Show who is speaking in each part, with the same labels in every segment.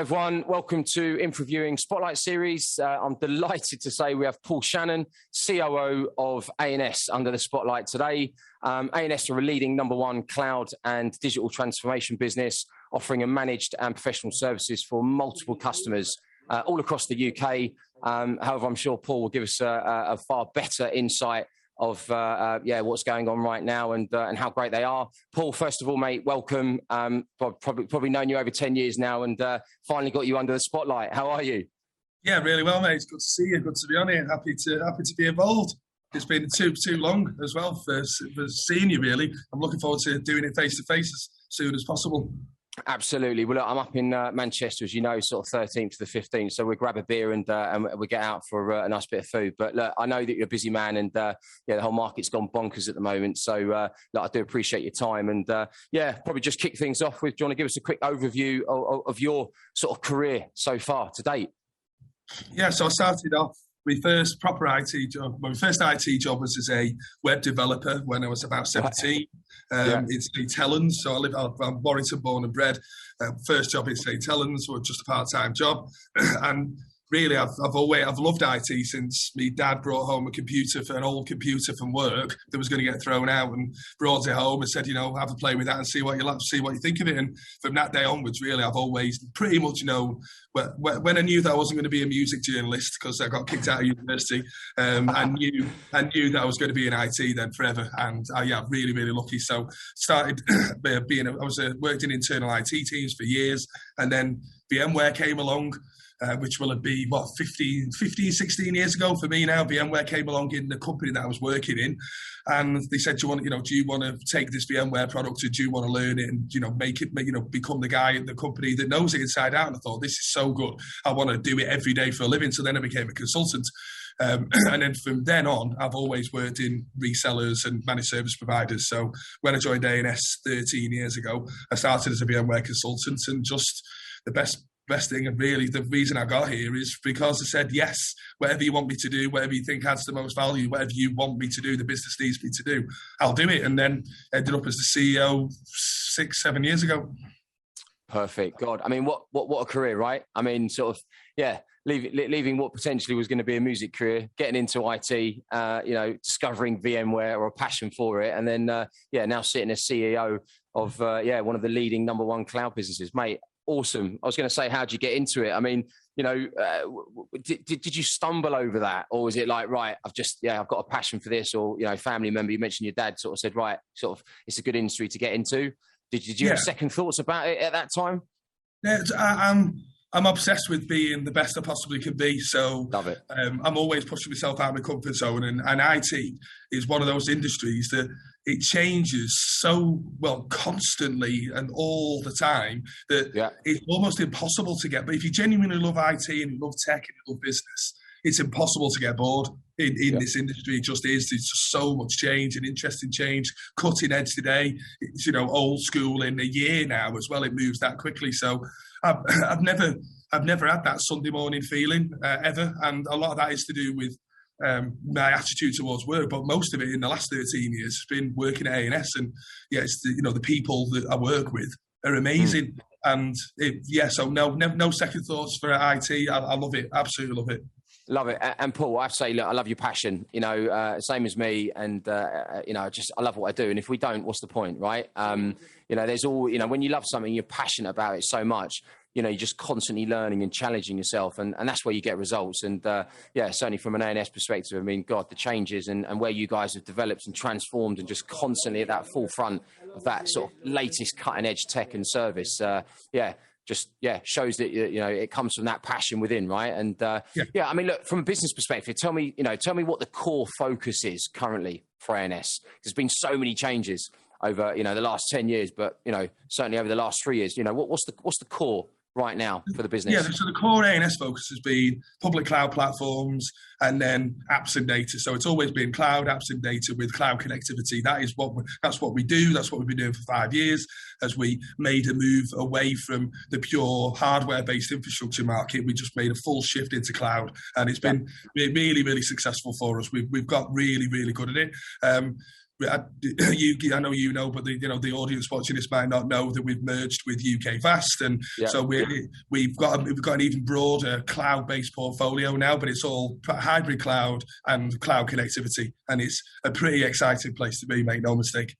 Speaker 1: Hi everyone, welcome to InfraViewing Spotlight Series. I'm delighted to say we have Paul Shannon, COO of ANS, under the spotlight today. ANS are a leading #1 cloud and digital transformation business, offering a managed and professional services for multiple customers all across the UK. However, I'm sure Paul will give us a far better insight of what's going on right now and how great they are. Paul, first of all, mate, welcome. Probably known you over 10 years now and finally got you under the spotlight. How are you?
Speaker 2: Yeah, really well, mate. It's good to see you. Good to be on here. Happy to be involved. It's been too long as well for seeing you, really. I'm looking forward to doing it face to face as soon as possible.
Speaker 1: Absolutely. Well, look, I'm up in Manchester, as you know, sort of 13th to the 15th. So we'll grab a beer and we get out for a nice bit of food. But look, I know that you're a busy man and the whole market's gone bonkers at the moment. So look, I do appreciate your time. And probably just kick things off with, do you want to give us a quick overview of your sort of career so far to date?
Speaker 2: Yeah, so I started off my first proper IT job. My first IT job was as a web developer when I was about 17. In St Helens, so I'm Warrington born and bred. First job in St Helens was just a part-time job, and really I've loved IT since my dad brought home an old computer from work that was going to get thrown out, and brought it home and said, have a play with that and see what you think of it. And from that day onwards, really, I've always pretty much when I knew that I wasn't going to be a music journalist because I got kicked out of university, I knew that I was going to be in IT then forever. And really, really lucky. So started worked in internal IT teams for years, and then VMware came along. Which will have been, 15, 16 years ago for me now. VMware came along in the company that I was working in, and they said, do you want to take this VMware product, or do you want to learn it and, become the guy in the company that knows it inside out? And I thought, this is so good. I want to do it every day for a living. So then I became a consultant. And then from then on, I've always worked in resellers and managed service providers. So when I joined ANS 13 years ago, I started as a VMware consultant, and just the best thing, and really the reason I got here is because I said, yes, whatever you want me to do, whatever you think adds the most value, whatever you want me to do, the business needs me to do, I'll do it. And then ended up as the CEO 6-7 years ago.
Speaker 1: Perfect. God, I mean, what a career, right? I mean, sort of, leaving what potentially was going to be a music career, getting into IT, discovering VMware or a passion for it, and then now sitting as CEO of one of the leading #1 cloud businesses, mate. Awesome. I was going to say, how'd you get into it? I mean, did you stumble over that, or was it like, right, I've got a passion for this, or family member? You mentioned your dad sort of said, right, sort of, it's a good industry to get into. Did you have second thoughts about it at that time?
Speaker 2: Yeah, I'm obsessed with being the best I possibly can be. So
Speaker 1: love it.
Speaker 2: I'm always pushing myself out of my comfort zone, and IT is one of those industries that it changes so well constantly and all the time that it's almost impossible to get. But if you genuinely love IT and you love tech and you love business, it's impossible to get bored in this industry. It just is. There's just so much change and interesting change, cutting edge today. It's, old school in a year now as well. It moves that quickly. So I've never had that Sunday morning feeling ever, and a lot of that is to do with my attitude towards work, but most of it in the last 13 years has been working at ANS, and it's the people that I work with are amazing, and so no second thoughts for IT. I love it, absolutely love it.
Speaker 1: Love it. And Paul, I have to say, look, I love your passion, same as me. And, I love what I do. And if we don't, what's the point, right? There's when you love something, you're passionate about it so much, you're just constantly learning and challenging yourself. And that's where you get results. And certainly from an ANS perspective, I mean, God, the changes and where you guys have developed and transformed and just constantly at that forefront of that sort of latest cutting edge tech and service. Shows that it comes from that passion within, right? And I mean, look, from a business perspective, tell me what the core focus is currently for ANS. There's been so many changes over the last 10 years, but certainly over the last 3 years. What's the core right now for the business?
Speaker 2: Yeah, so the core ANS focus has been public cloud platforms and then apps and data. So it's always been cloud, apps and data with cloud connectivity. That's what we do. That's what we've been doing for 5 years as we made a move away from the pure hardware-based infrastructure market. We just made a full shift into cloud, and it's been really, really successful for us. We've got really, really good at it. I know you know, but the audience watching this might not know that we've merged with UK Fast, and so we've got an even broader cloud-based portfolio now, but it's all hybrid cloud and cloud connectivity, and it's a pretty exciting place to be, make no mistake.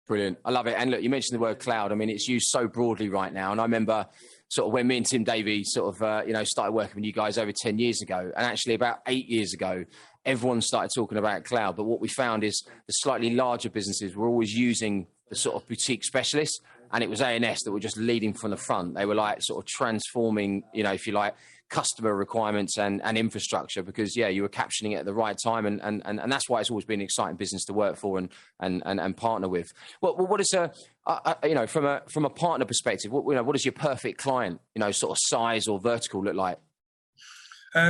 Speaker 1: Brilliant. I love it. And look, you mentioned the word cloud. I mean, it's used so broadly right now. And I remember sort of when me and Tim Davey sort of, started working with you guys over 10 years ago. And actually about 8 years ago, everyone started talking about cloud. But what we found is the slightly larger businesses were always using the sort of boutique specialists. And it was ANS that were just leading from the front. They were like sort of transforming, if you like, customer requirements and infrastructure, because you were capturing it at the right time, and that's why it's always been an exciting business to work for and partner with. What is from a partner perspective, what does your perfect client sort of size or vertical look like?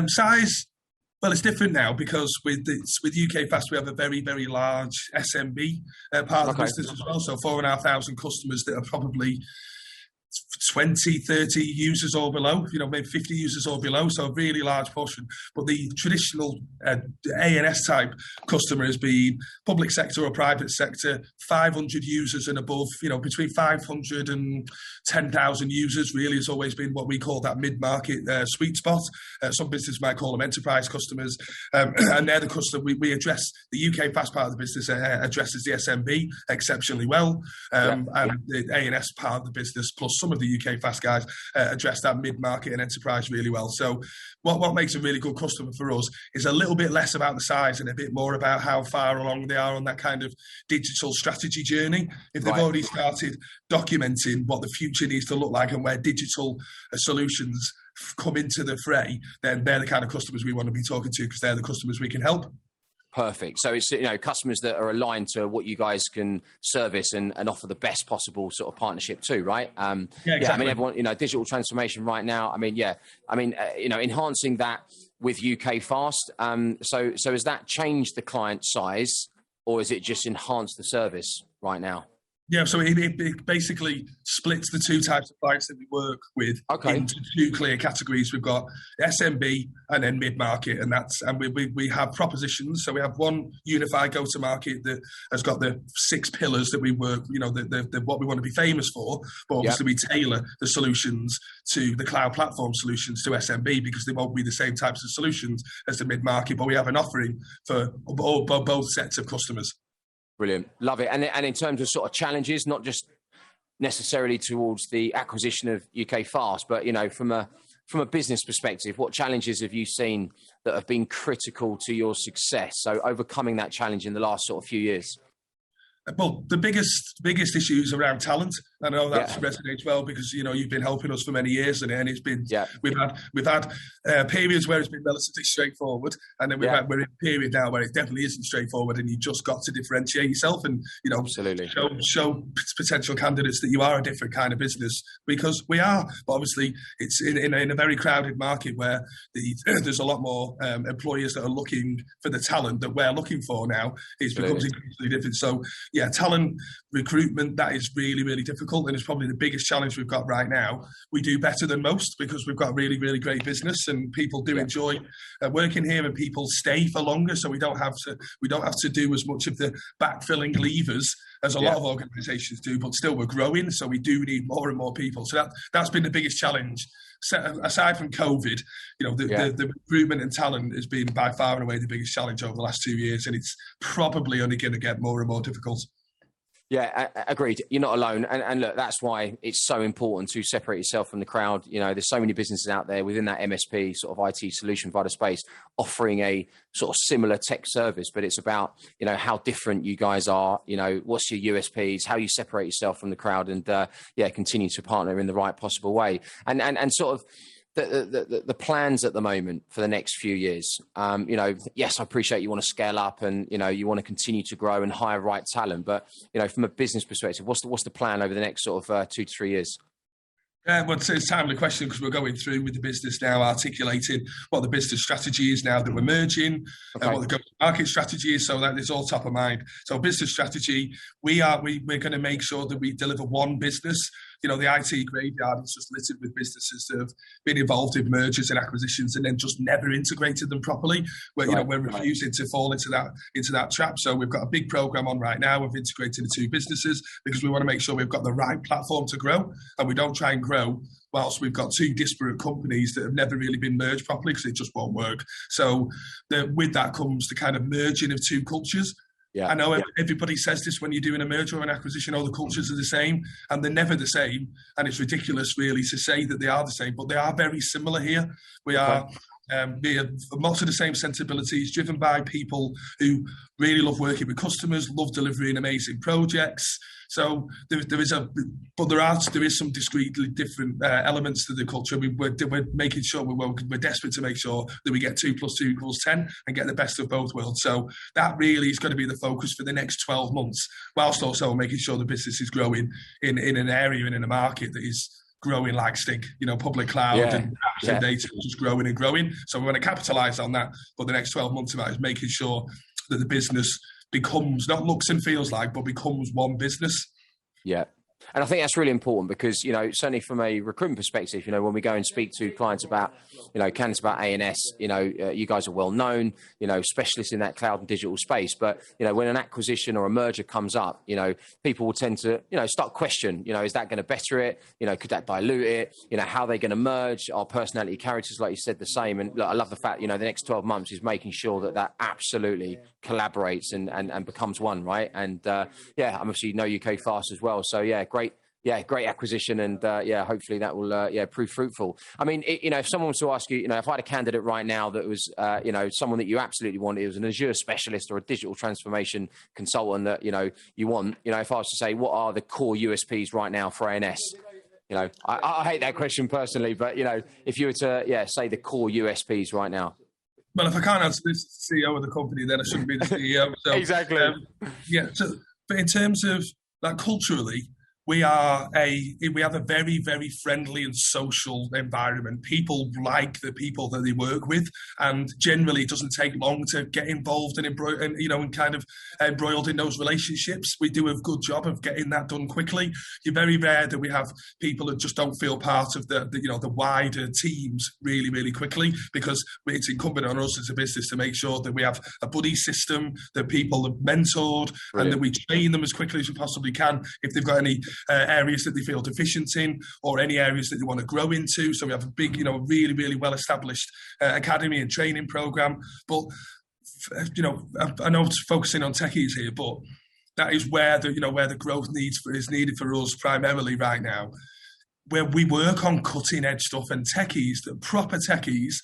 Speaker 2: Size, well, it's different now because with UK Fast we have a very, very large SMB part of the business as well, so 4,500 customers that are probably 20, 30 users or below, maybe 50 users or below, so a really large portion. But the traditional ANS type customer has been public sector or private sector, 500 users and above, between 500 and 10,000 users really has always been what we call that mid-market sweet spot. Some businesses might call them enterprise customers, and they're the customer we address. The UK Fast part of the business addresses the SMB exceptionally well, and the ANS part of the business plus some of the UK Fast guys address that mid-market and enterprise really well. So what makes a really good customer for us is a little bit less about the size and a bit more about how far along they are on that kind of digital strategy journey. If they've already started documenting what the future needs to look like and where digital solutions come into the fray, then they're the kind of customers we want to be talking to, because they're the customers we can help.
Speaker 1: Perfect. So it's, customers that are aligned to what you guys can service and offer the best possible sort of partnership too, right?
Speaker 2: Exactly.
Speaker 1: I mean, everyone, digital transformation right now. Enhancing that with UK Fast. So has that changed the client size, or is it just enhanced the service right now?
Speaker 2: Yeah, so it basically splits the two types of clients that we work with into two clear categories. We've got SMB and then mid-market, and we have propositions. So we have one unified go-to-market that has got the 6 pillars that we work, what we want to be famous for, but obviously we tailor the solutions to the cloud platform solutions to SMB, because they won't be the same types of solutions as the mid-market, but we have an offering for both sets of customers.
Speaker 1: Brilliant. Love it. And in terms of sort of challenges, not just necessarily towards the acquisition of UK Fast, but, from a business perspective, what challenges have you seen that have been critical to your success? So overcoming that challenge in the last sort of few years.
Speaker 2: Well, the biggest issues around talent. I know that resonates well because you've been helping us for many years, and it's been we've had periods where it's been relatively straightforward, and then we're in a period now where it definitely isn't straightforward, and you just got to differentiate yourself and
Speaker 1: absolutely
Speaker 2: show potential candidates that you are a different kind of business, because we are. But obviously, it's in a very crowded market where there's a lot more employers that are looking for the talent that we're looking for now. It becomes increasingly different. So talent recruitment, that is really, really difficult, and it's probably the biggest challenge we've got right now. We do better than most because we've got really, really great business, and people do enjoy working here, and people stay for longer. So we don't have to do as much of the backfilling levers as a lot of organisations do, but still we're growing, so we do need more and more people. So that's been the biggest challenge. Aside from COVID, the recruitment and talent has been by far and away the biggest challenge over the last 2 years, and it's probably only going to get more and more difficult.
Speaker 1: Yeah, agreed. You're not alone. And look, that's why it's so important to separate yourself from the crowd. There's so many businesses out there within that MSP sort of IT solution provider space offering a sort of similar tech service, but it's about, how different you guys are, what's your USPs, how you separate yourself from the crowd, and continue to partner in the right possible way. And sort of the plans at the moment for the next few years. Yes, I appreciate you want to scale up and you want to continue to grow and hire right talent, but from a business perspective, what's the plan over the next sort of 2 to 3 years?
Speaker 2: Well, it's a timely question because we're going through with the business now, articulating what the business strategy is now that we're merging, and what the go-to-market strategy is. So that is all top of mind. So business strategy, we're going to make sure that we deliver one business the IT graveyard is just littered with businesses that have been involved in mergers and acquisitions and then just never integrated them properly. We're refusing to fall into that trap. So we've got a big program on right now of integrating the two businesses because we want to make sure we've got the right platform to grow, and we don't try and grow whilst we've got two disparate companies that have never really been merged properly because it just won't work. So with that comes the kind of merging of two cultures. Yeah, I know everybody says this when you're doing a merger or an acquisition, the cultures are the same, and they're never the same. And it's ridiculous, really, to say that they are the same, but they are very similar here. We are most of the same sensibilities, driven by people who really love working with customers, love delivering amazing projects. So there is some discreetly different elements to the culture. We're making sure we're desperate to make sure that we get 2 + 2 = 10 and get the best of both worlds. So that really is going to be the focus for the next 12 months, whilst also making sure the business is growing in an area and in a market that is growing like stink, public cloud and apps and data just growing and growing. So we want to capitalise on that. But the next 12 months of that is making sure that the business becomes, not looks and feels like, but becomes one business.
Speaker 1: Yeah. And I think that's really important because, certainly from a recruitment perspective, when we go and speak to clients about, candidates about ANS, you guys are well known, specialists in that cloud and digital space. But, when an acquisition or a merger comes up, people will tend to, start question, is that going to better it? Could that dilute it? How are they going to merge? Are personality characters, like you said, the same? And look, I love the fact, the next 12 months is making sure that absolutely collaborates and becomes one, right? And I'm obviously know UK fast as well. So great acquisition, and hopefully that will prove fruitful. I mean, if someone was to ask you, if I had a candidate right now that was, someone that you absolutely wanted, it was an Azure specialist or a digital transformation consultant that you want, if I was to say, what are the core USPs right now for ANS? I hate that question personally, but if you were to say the core USPs right now.
Speaker 2: Well, if I can't answer this CEO of the company, then I shouldn't be the CEO. So,
Speaker 1: exactly.
Speaker 2: But in terms of culturally, we have a very, very friendly and social environment. People like the people that they work with, and generally it doesn't take long to get involved and embroiled in those relationships. We do a good job of getting that done quickly. You're very rare that we have people that just don't feel part of the wider teams really, really quickly, because it's incumbent on us as a business to make sure that we have a buddy system, that people are mentored, and that we train them as quickly as we possibly can if they've got any areas that they feel deficient in, or any areas that they want to grow into. So we have a big, really, really well-established academy and training program. But, I know it's focusing on techies here, but that is where the growth is needed for us primarily right now, where we work on cutting-edge stuff and techies, the proper techies.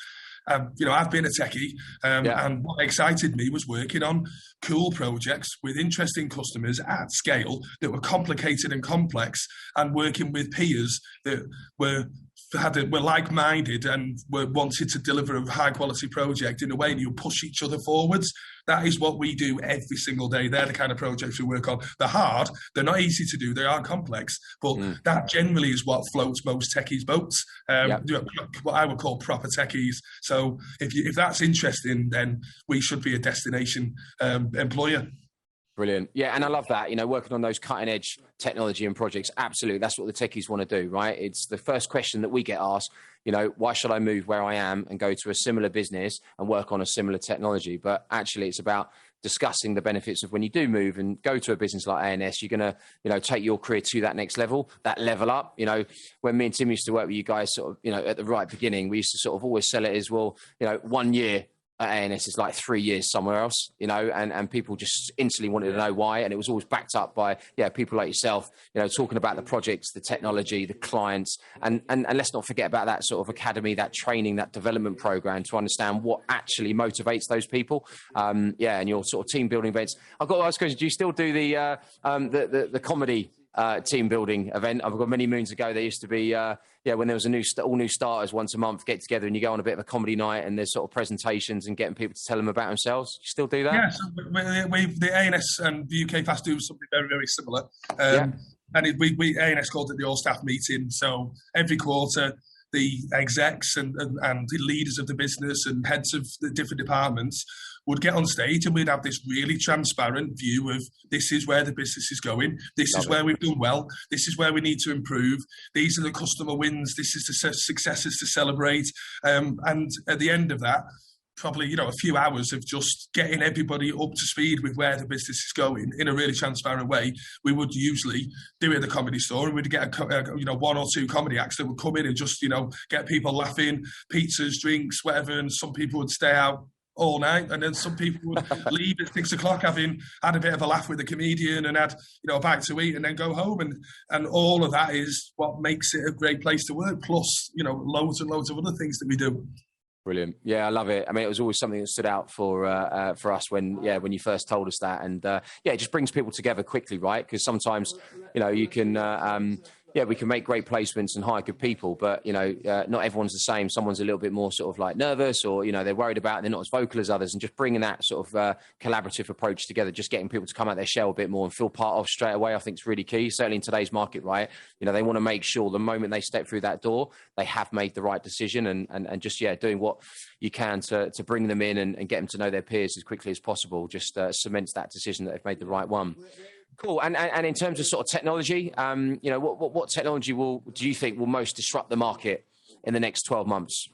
Speaker 2: I've been a techie, and what excited me was working on cool projects with interesting customers at scale that were complicated and complex, and working with peers that were like-minded and wanted to deliver a high-quality project in a way that you push each other forwards. That is what we do every single day. They're the kind of projects we work on. They're hard. They're not easy to do. They are complex. But that generally is what floats most techies' boats, what I would call proper techies. So if that's interesting, then we should be a destination employer.
Speaker 1: Brilliant. Yeah, and I love that, working on those cutting edge technology and projects. Absolutely. That's what the techies want to do, right? It's the first question that we get asked, why should I move where I am and go to a similar business and work on a similar technology? But actually, it's about discussing the benefits of when you do move and go to a business like ANS, you're going to, take your career to that next level, that level up. When me and Tim used to work with you guys sort of, at the right beginning, we used to sort of always sell it as, 1 year at ANS is like 3 years somewhere else, and people just instantly wanted to know why. And it was always backed up by, people like yourself, talking about the projects, the technology, the clients, and let's not forget about that sort of academy, that training, that development program to understand what actually motivates those people. And your sort of team building events. I've got to ask, do you still do the comedy team building event? I've got many moons ago. There used to be, when there was all new starters once a month get together and you go on a bit of a comedy night and there's sort of presentations and getting people to tell them about themselves. Do you still do that?
Speaker 2: Yeah, so the ANS and the UK Fast do something very, very similar. And we ANS called it the all-staff meeting. So every quarter, the execs and the leaders of the business and heads of the different departments would get on stage and we'd have this really transparent view of this is where the business is going, this is where we've done well, this is where we need to improve, these are the customer wins, this is the successes to celebrate. And at the end of that, probably, a few hours of just getting everybody up to speed with where the business is going in a really transparent way. We would usually do it at the Comedy Store, and we'd get one or two comedy acts that would come in and just, get people laughing, pizzas, drinks, whatever. And some people would stay out all night, and then some people would leave at 6 o'clock having had a bit of a laugh with the comedian and had a bite to eat and then go home, and all of that is what makes it a great place to work, plus loads and loads of other things that we do.
Speaker 1: Brilliant. Yeah, I love it. I mean, it was always something that stood out for us when you first told us that. And it just brings people together quickly, right? Because sometimes, you can, we can make great placements and hire good people, but, not everyone's the same. Someone's a little bit more sort of like nervous, or, they're worried about it, they're not as vocal as others, and just bringing that sort of collaborative approach together, just getting people to come out their shell a bit more and feel part of straight away, I think is really key, certainly in today's market, right? They want to make sure the moment they step through that door, they have made the right decision, and just, doing what you can to bring them in and get them to know their peers as quickly as possible, just cements that decision that they've made the right one. Cool. And in terms of sort of technology, what technology do you think will most disrupt the market in the next 12 months?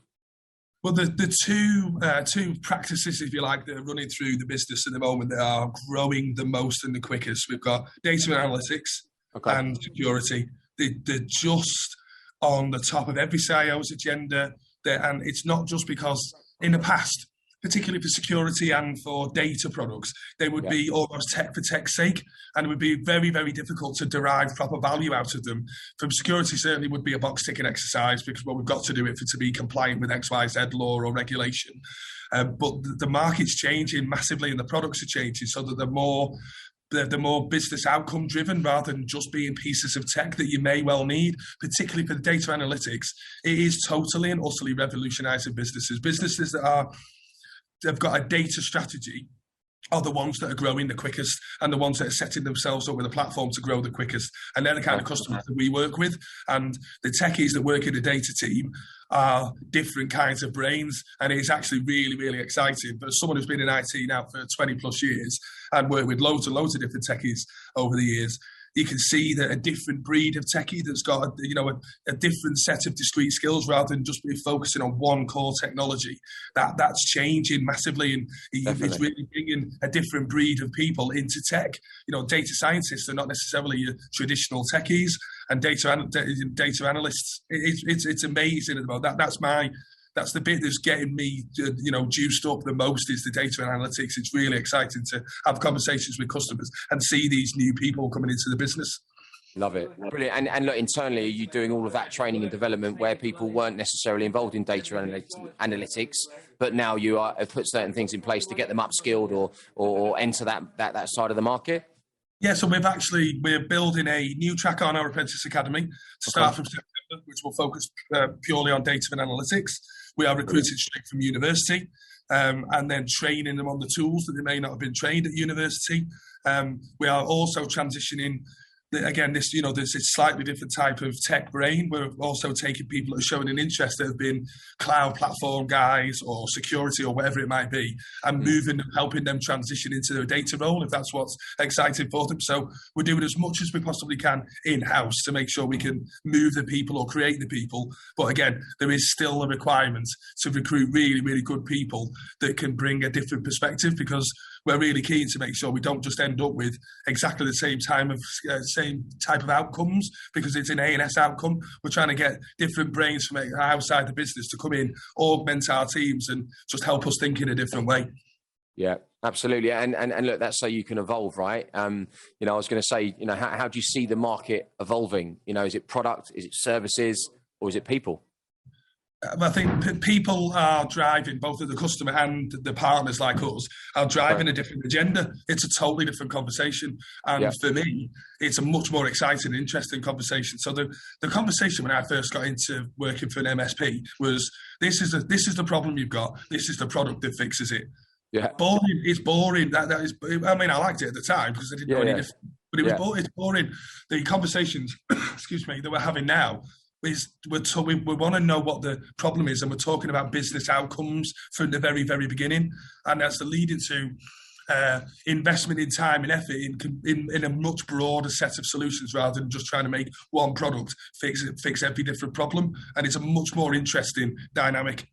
Speaker 2: Well, the two practices, if you like, that are running through the business at the moment that are growing the most and the quickest. We've got data analytics and security. They're just on the top of every CIO's agenda. And it's not just because in the past, particularly for security and for data products, they would be almost tech for tech's sake, and it would be very, very difficult to derive proper value out of them. From security, certainly would be a box ticking exercise, because we've got to do it to be compliant with XYZ law or regulation. But the market's changing massively, and the products are changing, so that they're more business outcome driven rather than just being pieces of tech that you may well need, particularly for the data analytics. It is totally and utterly revolutionizing businesses. Businesses that they've got a data strategy are the ones that are growing the quickest, and the ones that are setting themselves up with a platform to grow the quickest. And they're the kind of customers that we work with. And the techies that work in the data team are different kinds of brains, and it's actually really, really exciting. But as someone who's been in IT now for 20 plus years and worked with loads and loads of different techies over the years, you can see that a different breed of techie that's got a different set of discrete skills, rather than just be focusing on one core technology. That's changing massively, and it's really bringing a different breed of people into tech. Data scientists are not necessarily your traditional techies, and data analysts. It's amazing at the moment. That's the bit that's getting me, juiced up the most, is the data analytics. It's really exciting to have conversations with customers and see these new people coming into the business.
Speaker 1: Love it. Brilliant. And look, internally, are you doing all of that training and development where people weren't necessarily involved in data analytics, but now you have put certain things in place to get them upskilled or enter that side of the market?
Speaker 2: Yeah, so we're building a new track on our Apprentice Academy to start from September, which will focus purely on data and analytics. We are recruited straight from university, and then training them on the tools that they may not have been trained at university. We are also transitioning. Again, there's a slightly different type of tech brain. We're also taking people that are showing an interest that have been cloud platform guys or security or whatever it might be, and helping them transition into their data role if that's what's exciting for them. So we're doing as much as we possibly can in-house to make sure we can move the people or create the people. But again, there is still a requirement to recruit really, really good people that can bring a different perspective, because we're really keen to make sure we don't just end up with exactly the same type of outcomes, because it's an ANS outcome. We're trying to get different brains from outside the business to come in, augment our teams, and just help us think in a different way.
Speaker 1: Yeah, absolutely. And look, that's so you can evolve, right? I was going to say, how do you see the market evolving? Is it product, is it services, or is it people?
Speaker 2: I think people are driving, both of the customer and the partners like us, are driving a different agenda. It's a totally different conversation. And for me, it's a much more exciting and interesting conversation. So the conversation when I first got into working for an MSP was, this is the problem you've got. This is the product that fixes it. Yeah. Boring. It's boring. That is, I mean, I liked it at the time because I didn't know any different. But it's boring. The conversations, that we're having now we want to know what the problem is, and we're talking about business outcomes from the very, very beginning, and that's leading to investment in time and effort in a much broader set of solutions rather than just trying to make one product fix every different problem. And it's a much more interesting dynamic.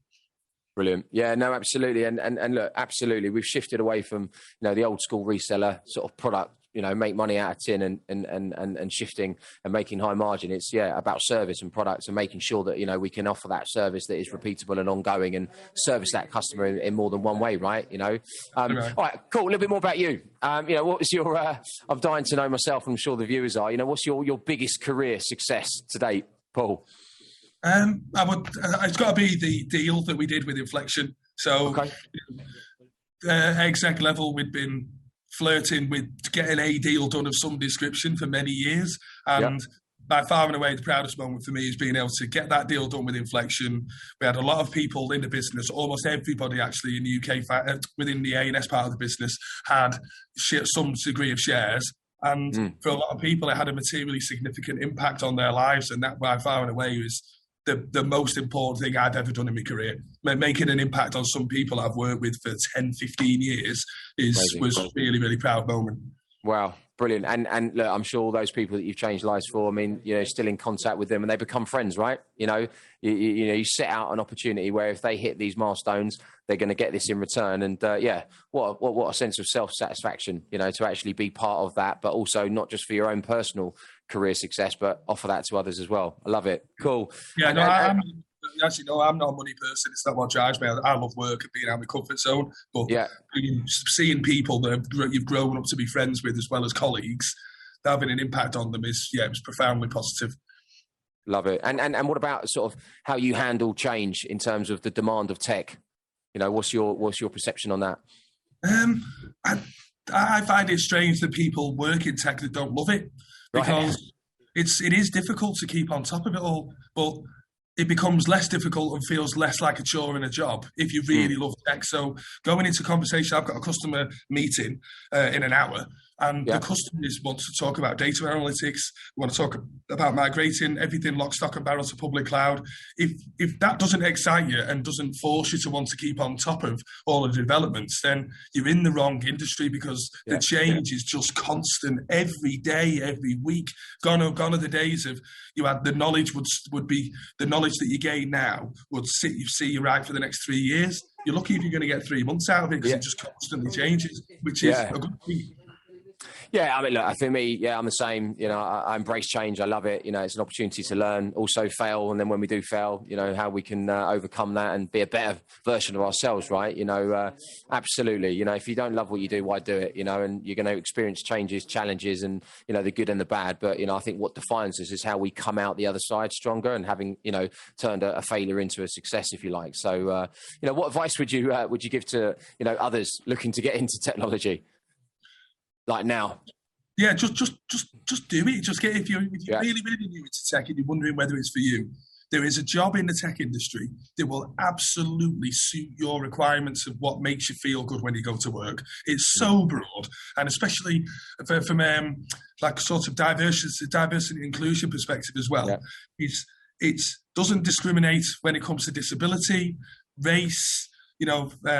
Speaker 1: Brilliant. Yeah, no, absolutely. And look, absolutely. We've shifted away from, the old school reseller sort of product, make money out of tin and shifting and making high margin. It's about service and products and making sure that, we can offer that service that is repeatable and ongoing and service that customer in more than one way, right?
Speaker 2: Right.
Speaker 1: All right, cool. A little bit more about you. What was your, I'm dying to know myself, I'm sure the viewers are, what's your biggest career success to date, Paul?
Speaker 2: It's got to be the deal that we did with Inflection. So,
Speaker 1: okay.
Speaker 2: Exec level, we'd been flirting with getting a deal done of some description for many years, and by far and away the proudest moment for me is being able to get that deal done with Inflection. We had a lot of people in the business, almost everybody actually in the UK within the ANS part of the business had some degree of shares. And for a lot of people, it had a materially significant impact on their lives, and that by far and away was the most important thing I've ever done in my career. Making an impact on some people I've worked with for 10, 15 years was a really, really proud moment.
Speaker 1: Wow, brilliant. And look, I'm sure all those people that you've changed lives for, still in contact with them and they become friends, right? You set out an opportunity where if they hit these milestones, they're going to get this in return. And what a sense of self-satisfaction, to actually be part of that, but also not just for your own personal career success, but offer that to others as well. I love it. Cool.
Speaker 2: Yeah, I'm not a money person. It's not what drives me. I love work and being out of my comfort zone. But seeing people that you've grown up to be friends with as well as colleagues, having an impact on them is it's profoundly positive.
Speaker 1: Love it. And what about sort of how you handle change in terms of the demand of tech? What's your perception on that?
Speaker 2: I find it strange that people work in tech that don't love it, because it is difficult to keep on top of it all, but it becomes less difficult and feels less like a chore and a job if you really love tech. So going into conversation, I've got a customer meeting in an hour, and the customers want to talk about data analytics, want to talk about migrating everything lock, stock and barrel to public cloud. If that doesn't excite you and doesn't force you to want to keep on top of all of the developments, then you're in the wrong industry, because the change is just constant every day, every week. Gone are the days of you had the knowledge would be the knowledge that you gain now would see you right for the next 3 years. You're lucky if you're going to get 3 months out of it, because it just constantly changes, which is a good thing.
Speaker 1: Yeah, I mean, look, for me, I'm the same. I embrace change. I love it. It's an opportunity to learn, also fail. And then when we do fail, how we can overcome that and be a better version of ourselves, right? Absolutely. If you don't love what you do, why do it? And you're going to experience changes, challenges, and, the good and the bad. But, I think what defines us is how we come out the other side stronger and having, turned a failure into a success, if you like. So, what advice would you give to, others looking to get into technology? Like now,
Speaker 2: just do it. Just if you're really, really new into tech and you're wondering whether it's for you, there is a job in the tech industry that will absolutely suit your requirements of what makes you feel good when you go to work. It's so broad, and especially from like sort of diversity and inclusion perspective as well. It doesn't discriminate when it comes to disability, race,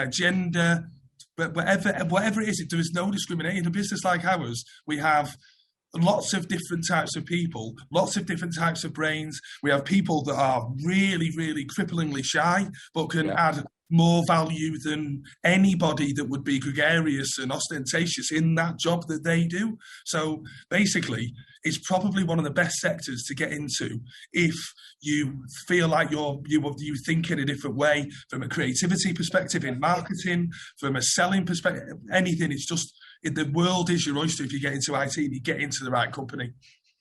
Speaker 2: gender. But whatever it is, there is no discrimination. In a business like ours, we have lots of different types of people, lots of different types of brains. We have people that are really, really cripplingly shy, but can add more value than anybody that would be gregarious and ostentatious in that job that they do. So basically, it's probably one of the best sectors to get into if you feel like you think in a different way, from a creativity perspective, in marketing, from a selling perspective, anything. It's just, the world is your oyster if you get into IT and you get into the right company.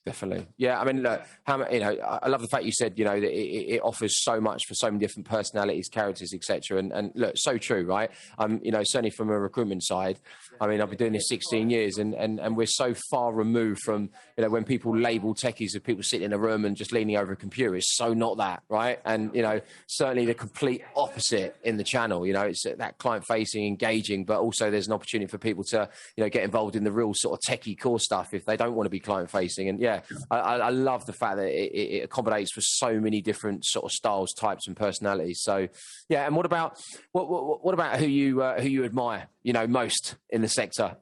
Speaker 1: Definitely. Yeah. I mean, look, I love the fact you said, that it offers so much for so many different personalities, characters, etc. And look, so true, right? Certainly from a recruitment side, I've been doing this 16 years and we're so far removed from, when people label techies as people sitting in a room and just leaning over a computer. It's so not that, right? And, certainly the complete opposite in the channel. It's that client facing, engaging, but also there's an opportunity for people to, get involved in the real sort of techie core stuff if they don't want to be client facing. And yeah, I love the fact that it accommodates for so many different sort of styles, types, and personalities. So, yeah. And what about who you admire, most in the sector?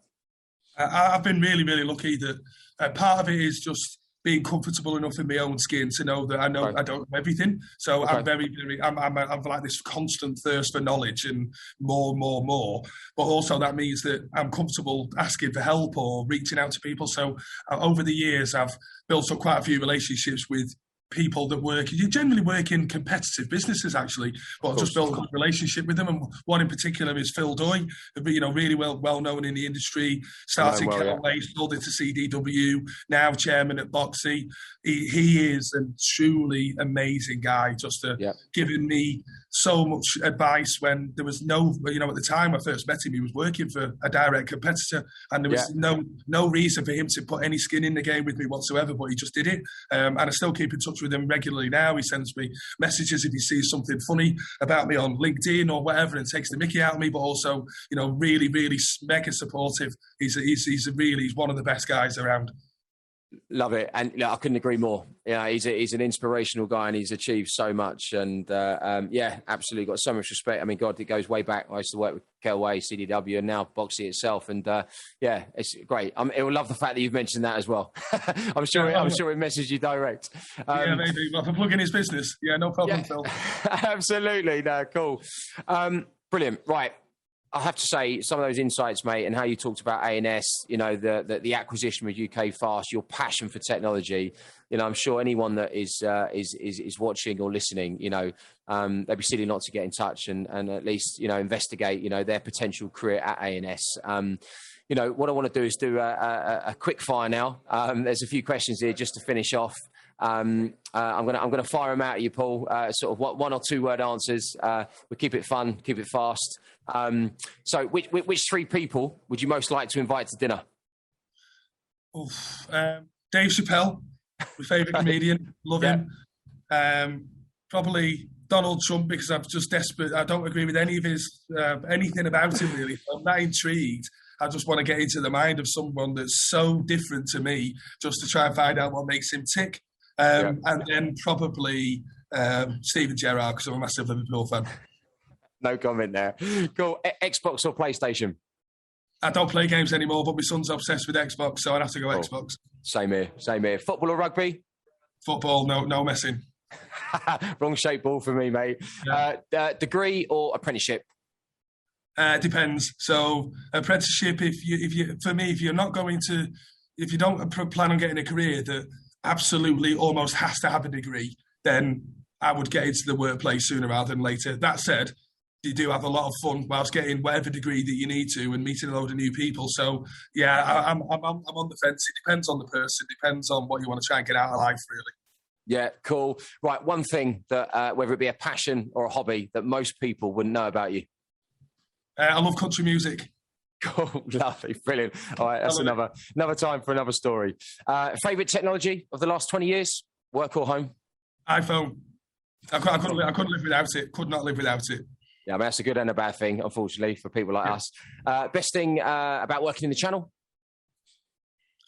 Speaker 2: I've been really, really lucky that part of it is just being comfortable enough in my own skin to know that I know I don't know everything. So I'm very, very, I'm like this constant thirst for knowledge and more. But also that means that I'm comfortable asking for help or reaching out to people. So over the years, I've built up quite a few relationships with people that you generally work in competitive businesses actually, but I've just built a good relationship with them. And one in particular is Phil Doy, really well known in the industry, started Cazemage, sold it to CDW, now chairman at Boxy. He is a truly amazing guy, just giving me so much advice when there was no, at the time I first met him, he was working for a direct competitor, and there was no reason for him to put any skin in the game with me whatsoever, but he just did it. And I still keep in touch with him regularly now. He sends me messages if he sees something funny about me on LinkedIn or whatever, and takes the mickey out of me, but also, really, really mega supportive. He's one of the best guys around.
Speaker 1: Love it, and I couldn't agree more. He's an inspirational guy, and he's achieved so much. And absolutely got so much respect. I mean, God, it goes way back. I used to work with Kelway, CDW, and now Boxy itself. And it's great. It will love the fact that you've mentioned that as well. I'm sure he messaged you direct.
Speaker 2: Maybe. Well, for plugging his business, no problem, Phil.
Speaker 1: Absolutely, no, cool, brilliant. Right. I have to say, some of those insights, mate, and how you talked about ANS, the acquisition with UK Fast, your passion for technology. I'm sure anyone that is watching or listening, they'd be silly not to get in touch and at least, investigate, their potential career at ANS. What I want to do is do a quick fire now. There's a few questions here just to finish off. I'm gonna fire them out at you, Paul. Sort of one or two word answers. We keep it fun, keep it fast. So, which three people would you most like to invite to dinner?
Speaker 2: Dave Chappelle, my favourite comedian. Love him. Probably Donald Trump, because I'm just desperate. I don't agree with any of his anything about him really. I'm that intrigued. I just want to get into the mind of someone that's so different to me, just to try and find out what makes him tick. And then probably Steven Gerrard, because I'm a massive Liverpool fan.
Speaker 1: No comment there. Cool. Xbox or PlayStation?
Speaker 2: I don't play games anymore, but my son's obsessed with Xbox, so I'd have to go Xbox.
Speaker 1: Same here. Football or rugby?
Speaker 2: Football, no messing.
Speaker 1: Wrong shaped ball for me, mate. Degree or apprenticeship?
Speaker 2: Depends. So apprenticeship, if you don't plan on getting a career that absolutely almost has to have a degree, then I would get into the workplace sooner rather than later. That said, you do have a lot of fun whilst getting whatever degree that you need to and meeting a load of new people. So I'm on the fence. It depends on the person. It depends on what you want to try and get out of life, really.
Speaker 1: Yeah, cool. Right, one thing that whether it be a passion or a hobby that most people wouldn't know about you.
Speaker 2: I love country music.
Speaker 1: Cool, lovely, brilliant. All right, that's another time for another story. Favorite technology of the last 20 years? Work or home?
Speaker 2: iPhone. I couldn't live without it. Could not live without it.
Speaker 1: Yeah, I mean, that's a good and a bad thing, unfortunately, for people like us. Best thing about working in the channel?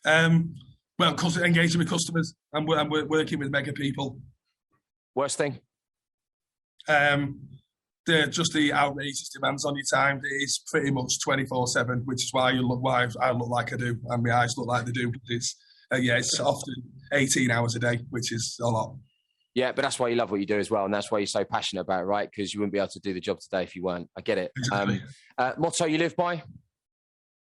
Speaker 2: Well, engaging with customers and working with mega people.
Speaker 1: Worst thing?
Speaker 2: Just the outrageous demands on your time. It's pretty much 24/7, which is why I look like I do and my eyes look like they do. But it's often 18 hours a day, which is a lot.
Speaker 1: Yeah, but that's why you love what you do as well, and that's why you're so passionate about it, right? Because you wouldn't be able to do the job today if you weren't. I get it.
Speaker 2: Exactly.
Speaker 1: Motto you live by?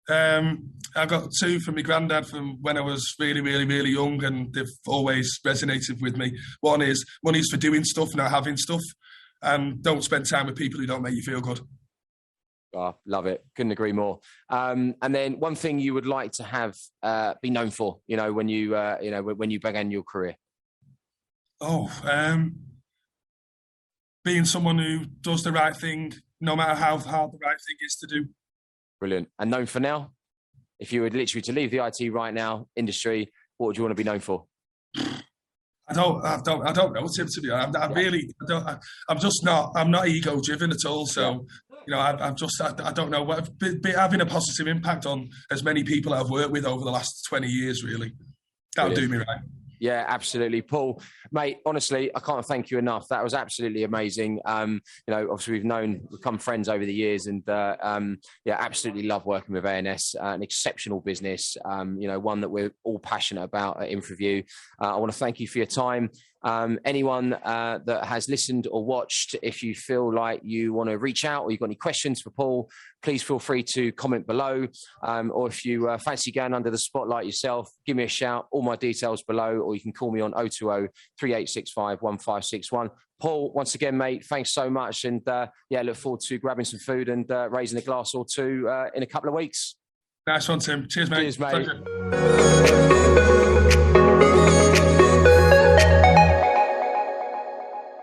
Speaker 2: I got two from my granddad from when I was really, really, really young, and they've always resonated with me. One is, money's for doing stuff, not having stuff. And don't spend time with people who don't make you feel good.
Speaker 1: Oh, love it. Couldn't agree more. And then one thing you would like to have be known for, when you began your career.
Speaker 2: Being someone who does the right thing, no matter how hard the right thing is to do. Brilliant.
Speaker 1: And known for now? If you were literally to leave the IT right now industry, what would you want to be known for?
Speaker 2: I don't know, Tim, to be honest. I'm not ego driven at all. So, I don't know what, having a positive impact on as many people I've worked with over the last 20 years, really. That'll do me right.
Speaker 1: Yeah, absolutely. Paul, mate, honestly, I can't thank you enough. That was absolutely amazing. Obviously we've become friends over the years, and absolutely love working with ANS, an exceptional business, one that we're all passionate about at InfraView. I want to thank you for your time. Anyone that has listened or watched, if you feel like you want to reach out or you've got any questions for Paul, please feel free to comment below. Or if you fancy going under the spotlight yourself, give me a shout. All my details below, or you can call me on 020-3865-1561. Paul, once again, mate, thanks so much. And look forward to grabbing some food and raising a glass or two in a couple of weeks.
Speaker 2: Nice one, Tim. Cheers, mate.
Speaker 1: Cheers, mate. Pleasure.